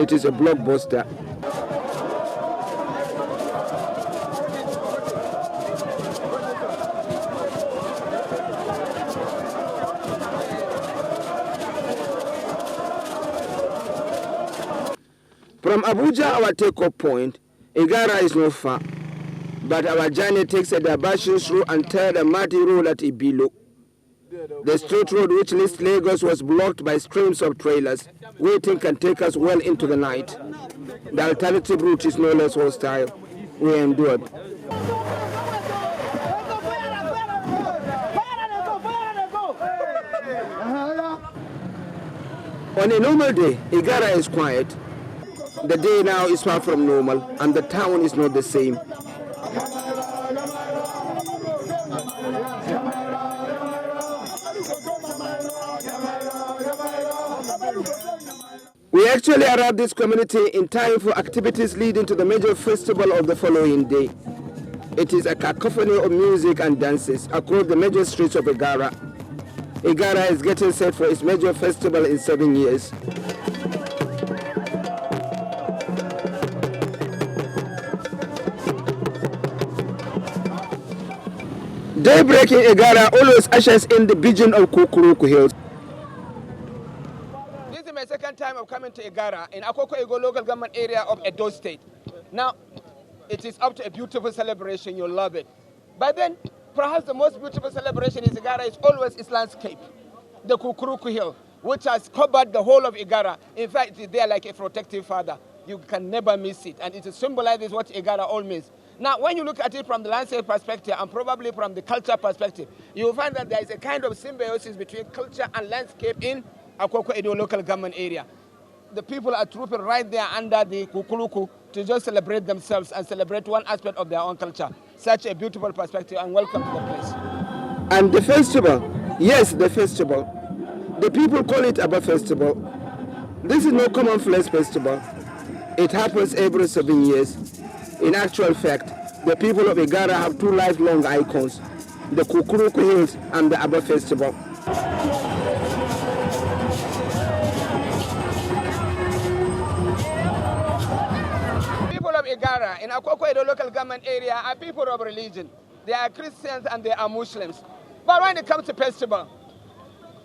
It is a blockbuster. From Abuja, our take-off point, Igara is not far, but our journey takes a diversion through and through the muddy road at Ibilo. The straight road which leads Lagos was blocked by streams of trailers. Waiting can take us well into the night. The alternative route is no less hostile. We endured. On a normal day, Igara is quiet. The day now is far from normal, and the town is not the same. We actually arrived this community in time for activities leading to the major festival of the following day. It is a cacophony of music and dances across the major streets of Igara. Igara is getting set for its major festival in 7 years. Daybreak in Igara always ushers in the vision of Kukuruku Hills. This is my second time of coming to Igara in Akoko Edo local government area of Edo State. Now, it is up to a beautiful celebration. You'll love it. But then, perhaps the most beautiful celebration in Igara is always its landscape, the Kukuruku Hill, which has covered the whole of Igara. In fact, it is there like a protective father. You can never miss it, and it symbolizes what Igara all means. Now, when you look at it from the landscape perspective and probably from the culture perspective, you will find that there is a kind of symbiosis between culture and landscape in Akoko Edo local government area. The people are trooping right there under the Kukuruku to just celebrate themselves and celebrate one aspect of their own culture. Such a beautiful perspective, and welcome to the place. And the festival, yes, the festival. The people call it Aba Festival. This is no common flesh festival. It happens every 7 years. In actual fact, the people of Igara have two lifelong icons, the Kukuruku Hills and the Aba Festival. People of Igara in Akoko Edo local government area are people of religion. They are Christians and they are Muslims. But when it comes to festival,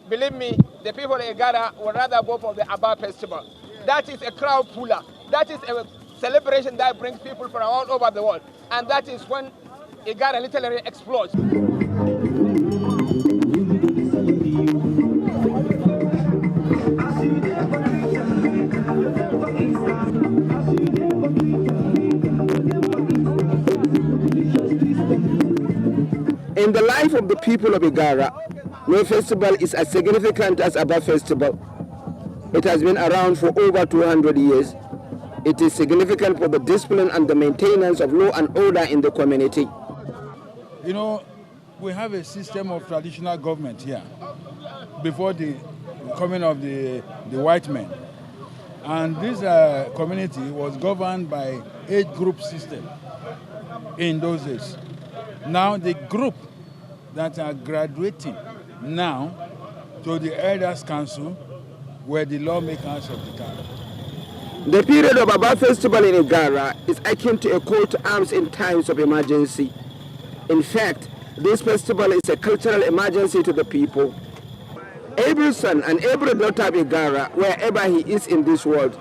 believe me, the people of Igara would rather go for the Aba Festival. That is a crowd puller. That is a celebration that brings people from all over the world. And that is when Igara literally explodes. In the life of the people of Igara, no festival is as significant as Aba Festival. It has been around for over 200 years. It is significant for the discipline and the maintenance of law and order in the community. You know, we have a system of traditional government here before the coming of the white men. And this community was governed by age group system in those days. Now the group that are graduating now to the Elders Council were the lawmakers of the time. The period of Aba Festival in Igara is akin to a call to arms in times of emergency. In fact, this festival is a cultural emergency to the people. Every son and every daughter of Igara, wherever he is in this world,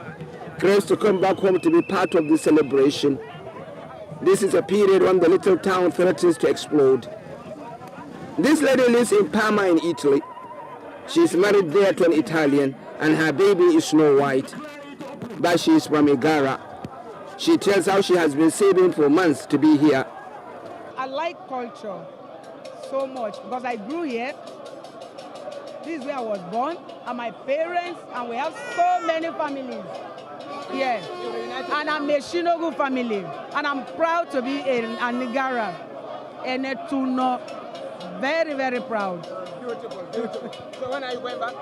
craves to come back home to be part of the celebration. This is a period when the little town threatens to explode. This lady lives in Parma in Italy. She is married there to an Italian, and her baby is Snow White. But she is from Igara. She tells how she has been saving for months to be here. I like culture so much because I grew here. This is where I was born, and my parents, and we have so many families here. And I'm a Shinogu family, and I'm proud to be an Igara and a Tuno. Very, very proud. Beautiful, beautiful. So when are you going back?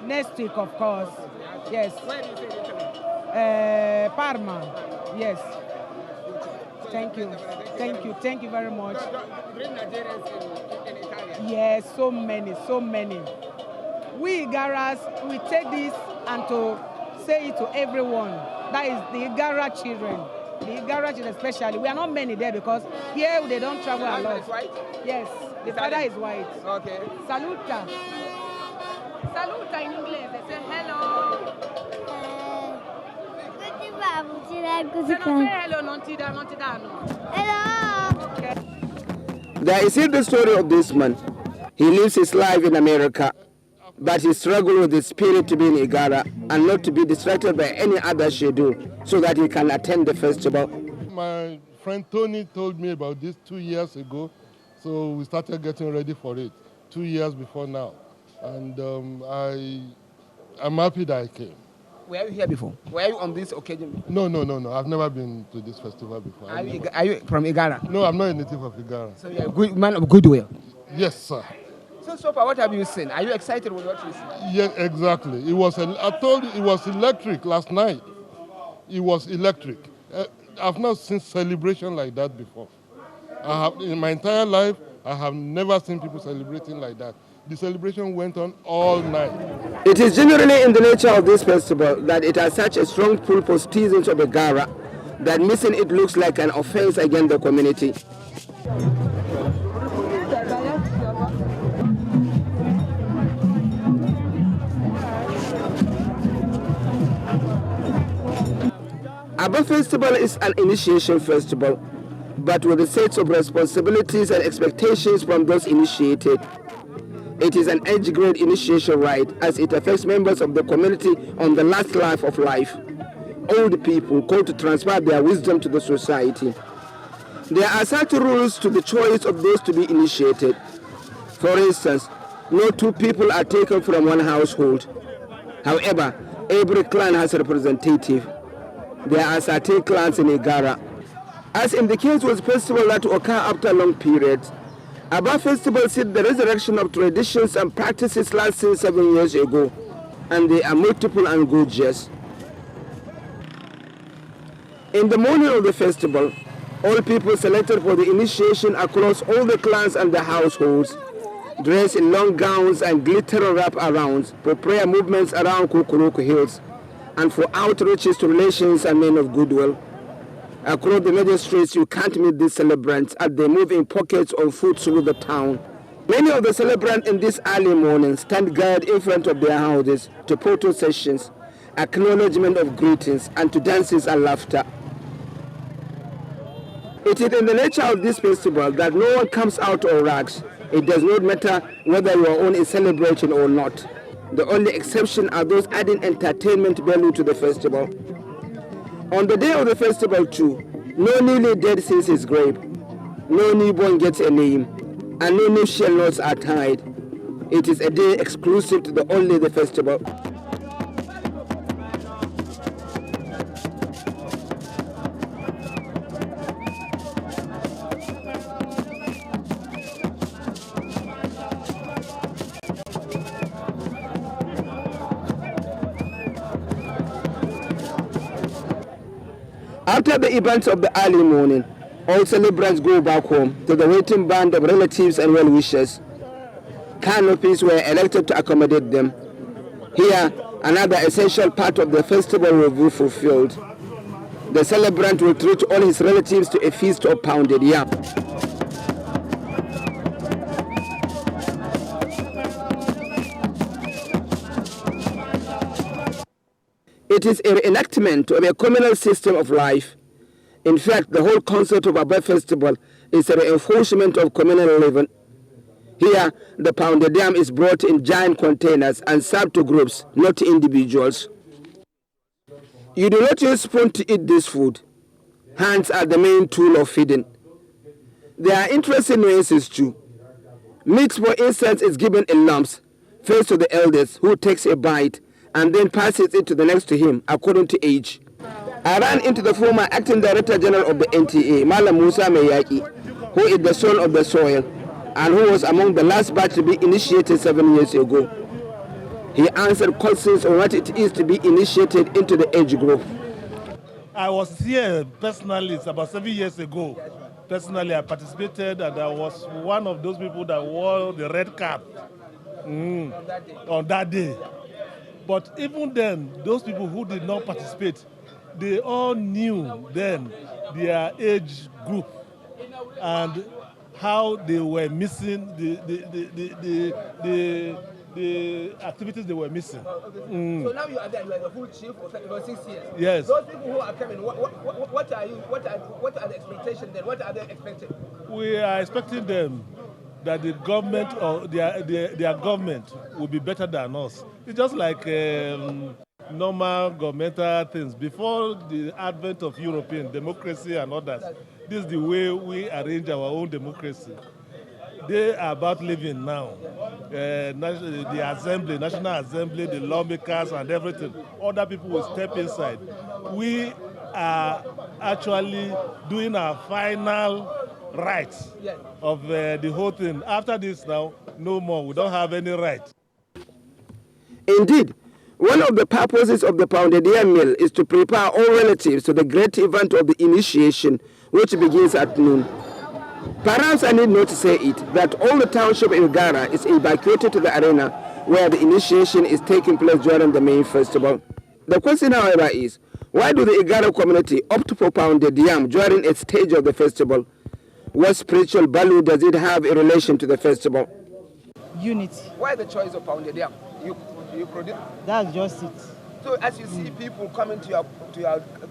Next week, of course. Yes. Where do you say Italy? Parma. Yes. Thank you. Thank you. Thank you very much. Bring Nigerians in Italy. Yes, so many, so many. We Igaras, we take this and to say it to everyone. That is the Igara children. The Igara children especially. We are not many there because here they don't travel a lot. Is white? Yes, the father is white. Okay. Saluta. Saluta in English. They say hello. Hello, okay. There is still the story of this man. He lives his life in America, but he struggles with his spirit to be in Igara and not to be distracted by any other schedule so that he can attend the festival. My friend Tony told me about this 2 years ago, so we started getting ready for it 2 years before now. And I'm happy that I came. Were you here before? Were you on this occasion? No. I've never been to this festival before. Are you from Igara? No, I'm not a native of Igara. So you're a good man of goodwill. Yes, sir. So far, what have you seen? Are you excited with what you see? Yeah, exactly. I told you it was electric last night. It was electric. I've not seen celebration like that before. In my entire life, I have never seen people celebrating like that. The celebration went on all night. It is generally in the nature of this festival that it has such a strong pull for citizens of Igara that missing it looks like an offense against the community. Aba Festival is an initiation festival, but with a set of responsibilities and expectations from those initiated. It is an age-grade initiation rite as it affects members of the community on the last life of life. Old people called to transfer their wisdom to the society. There are certain rules to the choice of those to be initiated. For instance, no two people are taken from one household. However, every clan has a representative. There are certain clans in Igara. As in the case with festivals that occur after long periods, Aba Festival sees the resurrection of traditions and practices lasting 7 years ago, and they are multiple and gorgeous. In the morning of the festival, all people selected for the initiation across all the clans and the households, dressed in long gowns and glitter wrap-arounds for prayer movements around Kukuruku Hills, and for outreaches to relations and men of goodwill. Across the major streets, you can't meet these celebrants as they move in pockets of food through the town. Many of the celebrants in this early morning stand guard in front of their houses to photo sessions, acknowledgement of greetings, and to dances and laughter. It is in the nature of this festival that no one comes out of rags. It does not matter whether your own is celebrating or not. The only exception are those adding entertainment value to the festival. On the day of the festival too, no newly dead sees his grave, no newborn gets a name, and no new shell knots are tied. It is a day exclusive to only the festival. After the events of the early morning, all celebrants go back home to the waiting band of relatives and well-wishers. Canopies were erected to accommodate them. Here, another essential part of the festival will be fulfilled. The celebrant will treat all his relatives to a feast of pounded yam. It is a reenactment of a communal system of life. In fact, the whole concept of Aba Festival is a reinforcement of communal living. Here, the pounded yam is brought in giant containers and served to groups, not to individuals. You do not use spoon to eat this food. Hands are the main tool of feeding. There are interesting nuances too. Meat, for instance, is given in lumps, first to the eldest, who takes a bite, and then passes it to the next to him, according to age. I ran into the former acting director general of the NTA, Malam Musa Meyaki, who is the son of the soil, and who was among the last batch to be initiated 7 years ago. He answered questions on what it is to be initiated into the age group. I was here personally, it's about 7 years ago. Personally, I participated, and I was one of those people that wore the red cap on that day. But even then, those people who did not participate, they all knew then their age group and how they were missing the activities they were missing. So now you are there, you are the full chief for 6 years. Yes. Those people who are coming, what are the expectations then? What are they expecting? We are expecting them that the government or their government will be better than us. It's just like normal governmental things. Before the advent of European democracy and others, this is the way we arrange our own democracy. They are about living now. The assembly, National Assembly, the lawmakers and everything. Other people will step inside. We are actually doing our final rights of the whole thing. After this now, no more. We don't have any right. Indeed, one of the purposes of the pounded yam meal is to prepare all relatives to the great event of the initiation, which begins at noon. Perhaps I need not say it, that all the township in Igara is evacuated to the arena where the initiation is taking place during the main festival. The question, however, is, why do the Igara community opt for pounded yam during a stage of the festival? What spiritual value does it have in relation to the festival? Unity. Why the choice of pounded yam? You produce? That's just it. So as you see people coming to your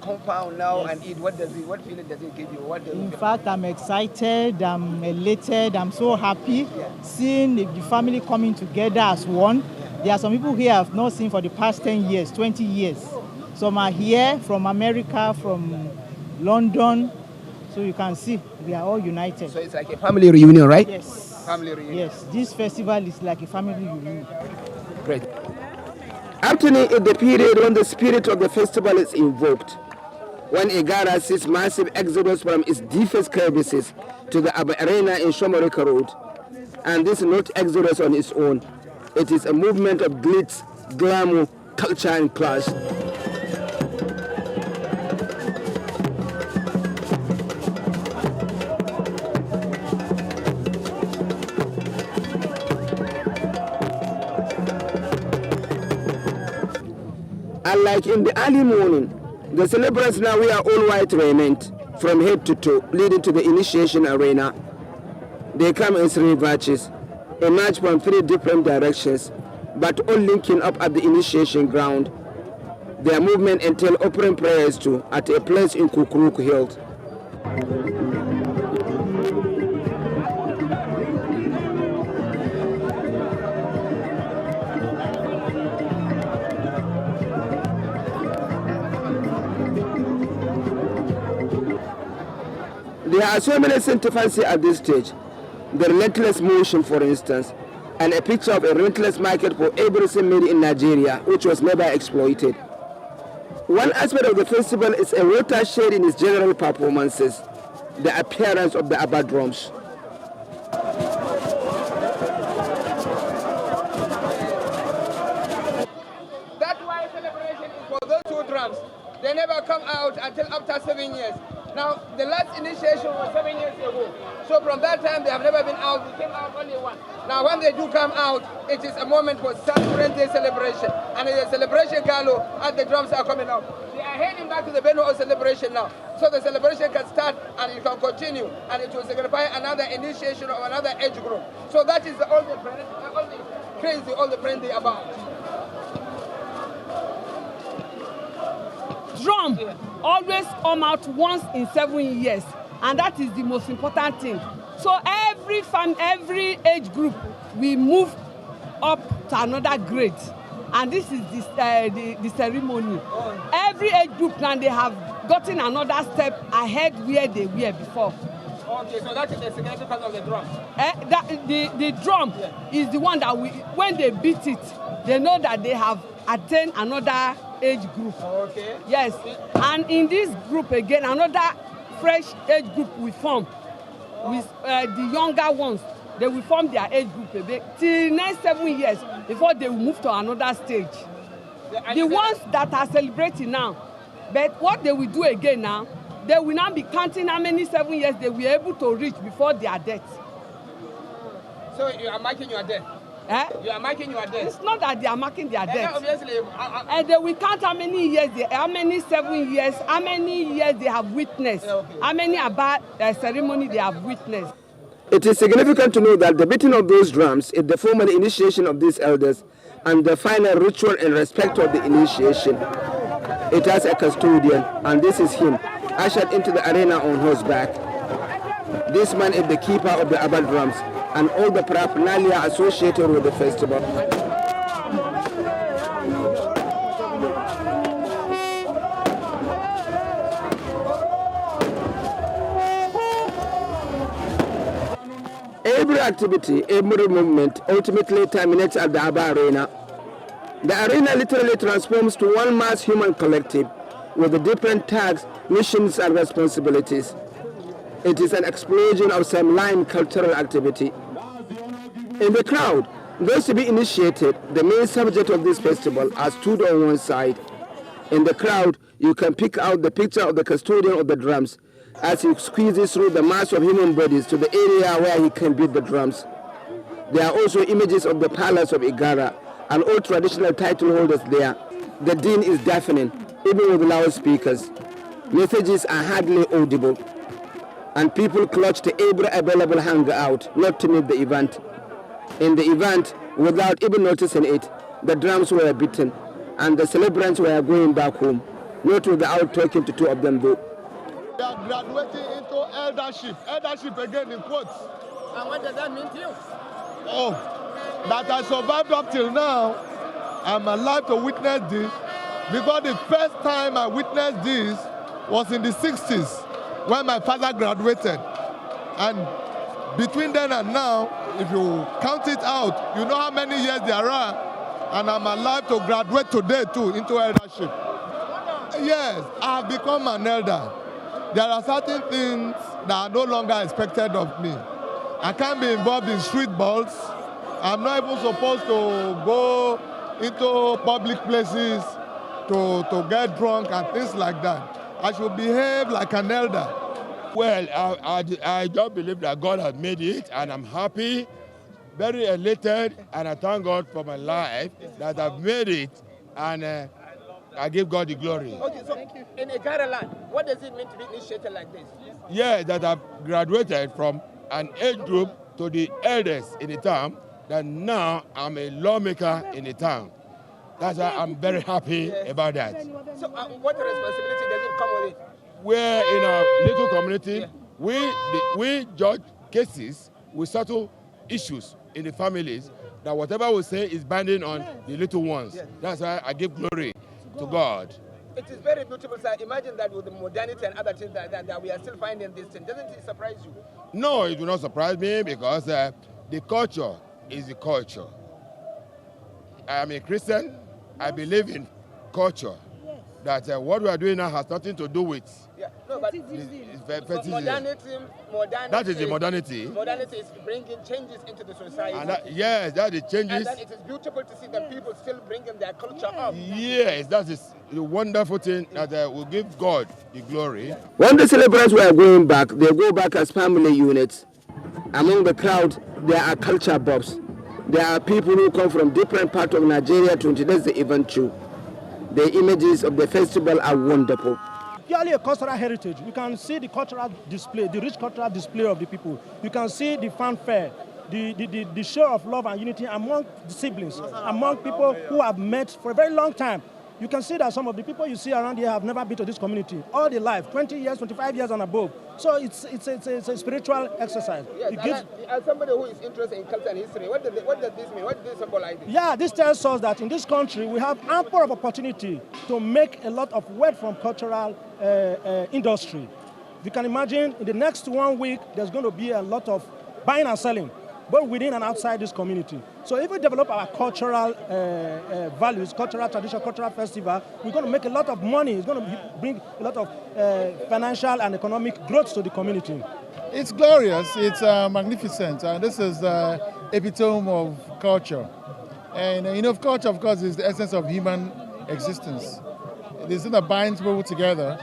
compound now and eat, what feeling does it give you? In fact, I'm excited, I'm elated, I'm so happy seeing the family coming together as one. There are some people here I've not seen for the past 10 years, 20 years. Some are here from America, from London. So you can see we are all united. So it's like a family reunion, right? Yes. Family reunion. Yes, this festival is like a family reunion. Great. Afternoon is the period when the spirit of the festival is invoked, when Igara sees massive exodus from its deepest crevices to the arena in Shomorika Road. And this is not exodus on its own. It is a movement of glitz, glamour, culture and clash. Unlike in the early morning, the celebrants now wear all white raiment from head to toe, leading to the initiation arena. They come in 3 batches, emerge from 3 different directions, but all linking up at the initiation ground. Their movement entails offering prayers to at a place in Kukuruk Hill. There are so many things to fancy at this stage. The relentless motion, for instance, and a picture of a relentless market for everything made in Nigeria, which was never exploited. One aspect of the festival is a watershed in its general performances, the appearance of the Abba drums. That's why celebration is for those 2 drums. They never come out until after 7 years. Now, the last initiation was 7 years ago. So from that time, they have never been out. They came out only once. Now, when they do come out, it is a moment for Saturday Day celebration. And it's a celebration, Carlo, as the drums are coming out. They are heading back to the Beno celebration now. So the celebration can start and it can continue. And it will signify another initiation of another age group. So that is all the crazy, all the frenzy about. Drum always come out once in 7 years, and that is the most important thing. So every age group we move up to another grade, and this is the ceremony. Every age group now they have gotten another step ahead where they were before. Okay, so that is the significance of the drum. The drum is the one that when they beat it, they know that they have attained another age group. Okay. Yes, and in this group again, another fresh age group will form with the younger ones. They will form their age group again till next 7 years before they will move to another stage. The ones that are celebrating now, but what they will do again now, they will now be counting how many 7 years they will be able to reach before their death. So you are marking your death? You are marking your death. It's not that they are marking their death. Obviously, And they will count how many years, how many 7 years, how many years they have witnessed, how many about ceremony they have witnessed. It is significant to know that the beating of those drums is the formal initiation of these elders and the final ritual in respect of the initiation. It has a custodian, and this is him, ushered into the arena on horseback. This man is the keeper of the Abba drums and all the paraphernalia associated with the festival. Every activity, every movement ultimately terminates at the Abba Arena. The arena literally transforms to one mass human collective with the different tasks, missions, and responsibilities. It is an explosion of sublime cultural activity. In the crowd, those to be initiated, the main subject of this festival, are stood on one side. In the crowd, you can pick out the picture of the custodian of the drums as he squeezes through the mass of human bodies to the area where he can beat the drums. There are also images of the palace of Igara and all traditional title holders there. The din is deafening, even with loudspeakers. Messages are hardly audible, and people clutch to every available hangout not to miss the event. In the event, without even noticing it, the drums were beaten, and the celebrants were going back home, not without talking to two of them though. They are graduating into eldership again in quotes. and what does that mean to you? Oh, that I survived up till now. I'm alive to witness this, because the first time I witnessed this was in the 60s when my father graduated. And between then and now, if you count it out, you know how many years there are, and I'm alive to graduate today too into eldership. Yes, I have become an elder. There are certain things that are no longer expected of me. I can't be involved in street balls. I'm not even supposed to go into public places to get drunk and things like that. I should behave like an elder. Well, I just believe that God has made it, and I'm happy, very elated, and I thank God for my life that I've made it, and I give God the glory. Okay, so in Igara land, what does it mean to be initiated like this? Yeah, that I've graduated from an age group to the eldest in the town, that now I'm a lawmaker in the town. That's why I'm very happy about that. So what responsibility does it come with it? We're in our little community, we judge cases, we settle issues in the families, that whatever we say is binding on the little ones. That's why I give glory to God. It is very beautiful, sir. Imagine that with the modernity and other things that we are still finding this thing. Doesn't it surprise you? No, it will not surprise me, because the culture is the culture. I am a Christian. I believe in culture. That what we are doing now has nothing to do with. Yeah, no, but modernity. That is the modernity. Modernity is bringing changes into the society. And yes, that is changes. And then it is beautiful to see that people still bringing their culture up. Yes, that is the wonderful thing, that will give God the glory. When the celebrants were going back, they go back as family units. Among the crowd, there are culture buffs. There are people who come from different parts of Nigeria to introduce the event too. The images of the festival are wonderful. Purely a cultural heritage. You can see the cultural display, the rich cultural display of the people. You can see the fanfare, the show of love and unity among the siblings, among people who have met for a very long time. You can see that some of the people you see around here have never been to this community all their life, 20 years, 25 years and above. So it's a spiritual exercise. Yes, as somebody who is interested in culture and history, what does this mean? What does this symbolize? Yeah, this tells us that in this country we have ample of opportunity to make a lot of wealth from cultural industry. You can imagine in the next 1 week there's going to be a lot of buying and selling, both within and outside this community. So if we develop our cultural values, cultural tradition, cultural festival, we're going to make a lot of money. It's going to bring a lot of financial and economic growth to the community. It's glorious, it's magnificent, and this is the epitome of culture. And culture, of course, is the essence of human existence. It is that binds people together,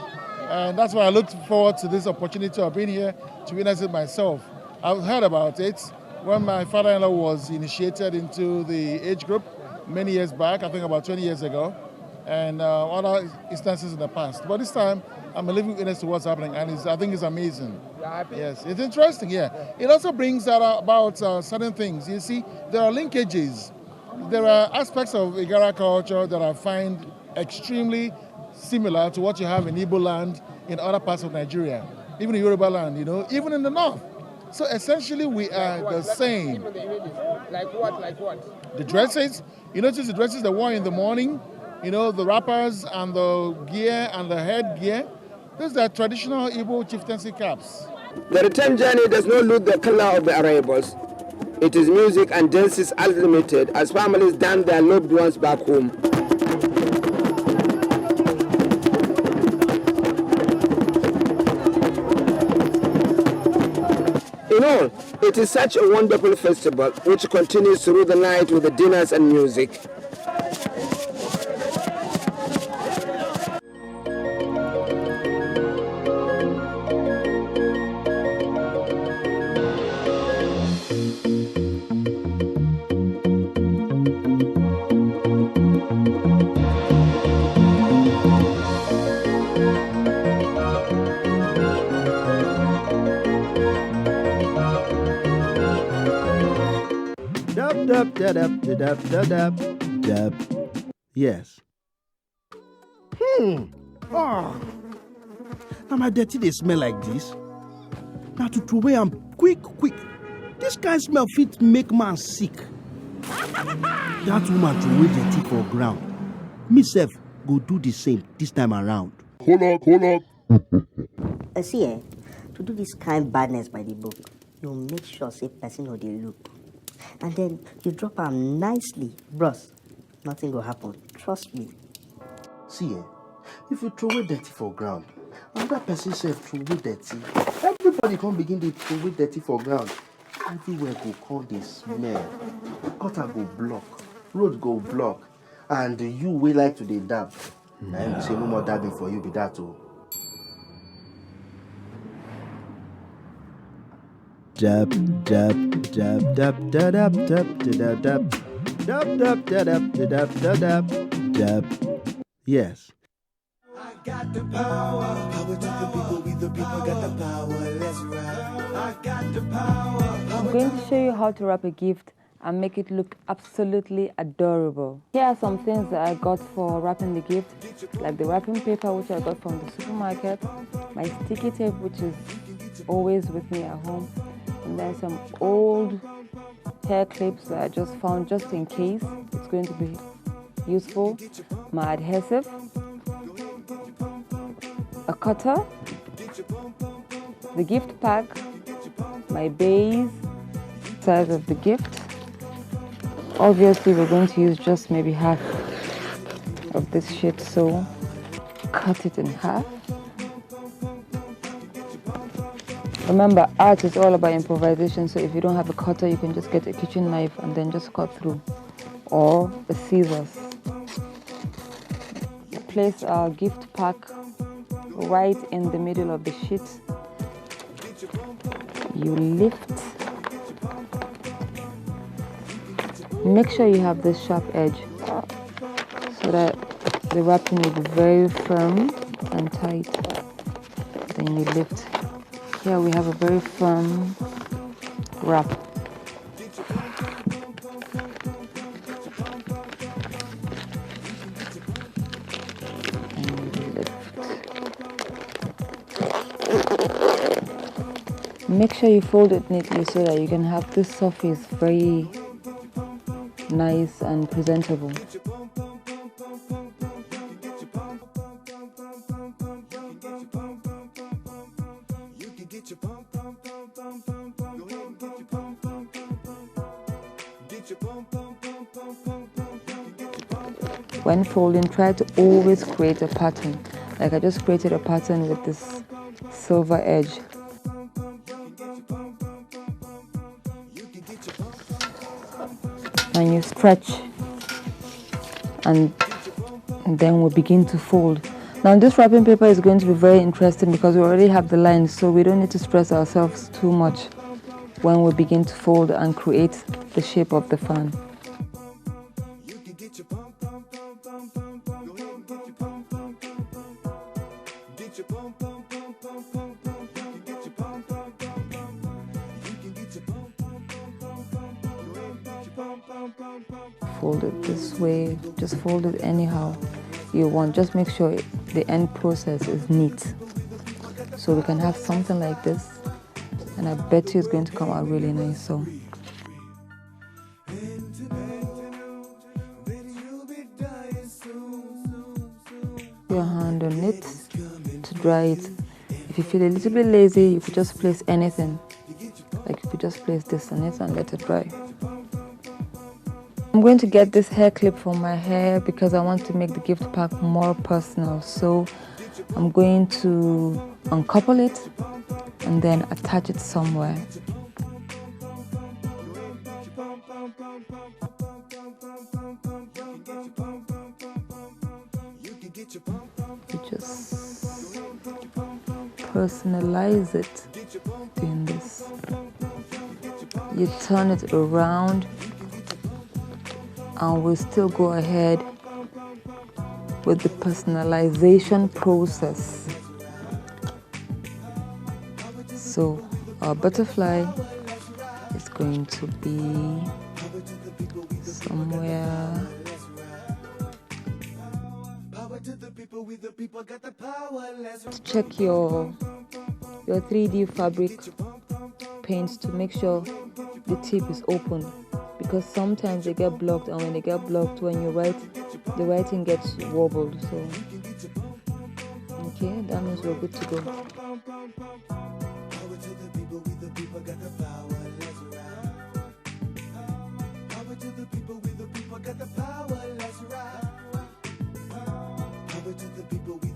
and that's why I look forward to this opportunity of being here to witness it myself. I've heard about it, when my father-in-law was initiated into the age group many years back, I think about 20 years ago, and other instances in the past. But this time, I'm a living witness to what's happening, and I think it's amazing. You're happy? Yes, it's interesting, yeah. It also brings about certain things. You see, there are linkages. There are aspects of Igara culture that I find extremely similar to what you have in Igbo land in other parts of Nigeria, even in Yoruba land, even in the north. So essentially, we are the same. Like what? The dresses, you notice the dresses they wore in the morning, the wrappers and the gear and the headgear. Those are traditional Igbo chieftaincy caps. The return journey does not lose the color of the arrivals. It is music and dances unlimited as families dance their loved ones back home. In all, it is such a wonderful festival which continues through the night with the dinners and music. Dab. Yes. Oh. Now my dirty they smell like this. Now to throw away am quick. This kind smell fit make man sick. That woman throw away dirty for ground. Me sef go do the same this time around. Hold up. See, to do this kind badness by the book, you make sure say person no dey look. And then you drop am nicely, bros. Nothing will happen. Trust me. See, if you throw away dirty for ground, another person sef throw away dirty. Everybody come begin to throw away dirty for ground. Everywhere go come dey smell. Gutter go block, road go block, and you will like to dey dab. Na him say no more dabbing for you be that o. Dab. Yes. I got the power. Power to the people, we the people got the power. Let's ride. I got the power. I'm going to show you how to wrap a gift and make it look absolutely adorable. Here are some things that I got for wrapping the gift, like the wrapping paper which I got from the supermarket, my sticky tape which is always with me at home, and then some old hair clips that I just found just in case it's going to be useful, my adhesive, a cutter, the gift pack, my base, size of the gift. Obviously we're going to use just maybe half of this sheet, so cut it in half. Remember, art is all about improvisation, so if you don't have a cutter, you can just get a kitchen knife and then just cut through, or a scissors. Place our gift pack right in the middle of the sheet. You lift. Make sure you have this sharp edge so that the wrapping will be very firm and tight. Then you lift. Here we have a very firm wrap. And lift. Make sure you fold it neatly so that you can have this surface very nice and presentable. When folding, try to always create a pattern. Like I just created a pattern with this silver edge. And you stretch, and then we'll begin to fold. Now this wrapping paper is going to be very interesting because we already have the lines, so we don't need to stress ourselves too much. when we begin to fold and create the shape of the fan. Fold it this way, just fold it anyhow you want. Just make sure the end process is neat. So we can have something like this, and I bet you it's going to come out really nice. So your hand on it to dry it. If you feel a little bit lazy, you could just place anything. Like you could just place this on it and let it dry. I'm going to get this hair clip for my hair because I want to make the gift pack more personal. So I'm going to uncouple it and then attach it somewhere. You just personalize it doing this. You turn it around and we'll still go ahead with the personalization process. So our butterfly is going to be somewhere. Check your 3D fabric paints to make sure the tip is open, because sometimes they get blocked, and when they get blocked, when you write, the writing gets wobbled. So okay, that means we're good to go. Power to the people, we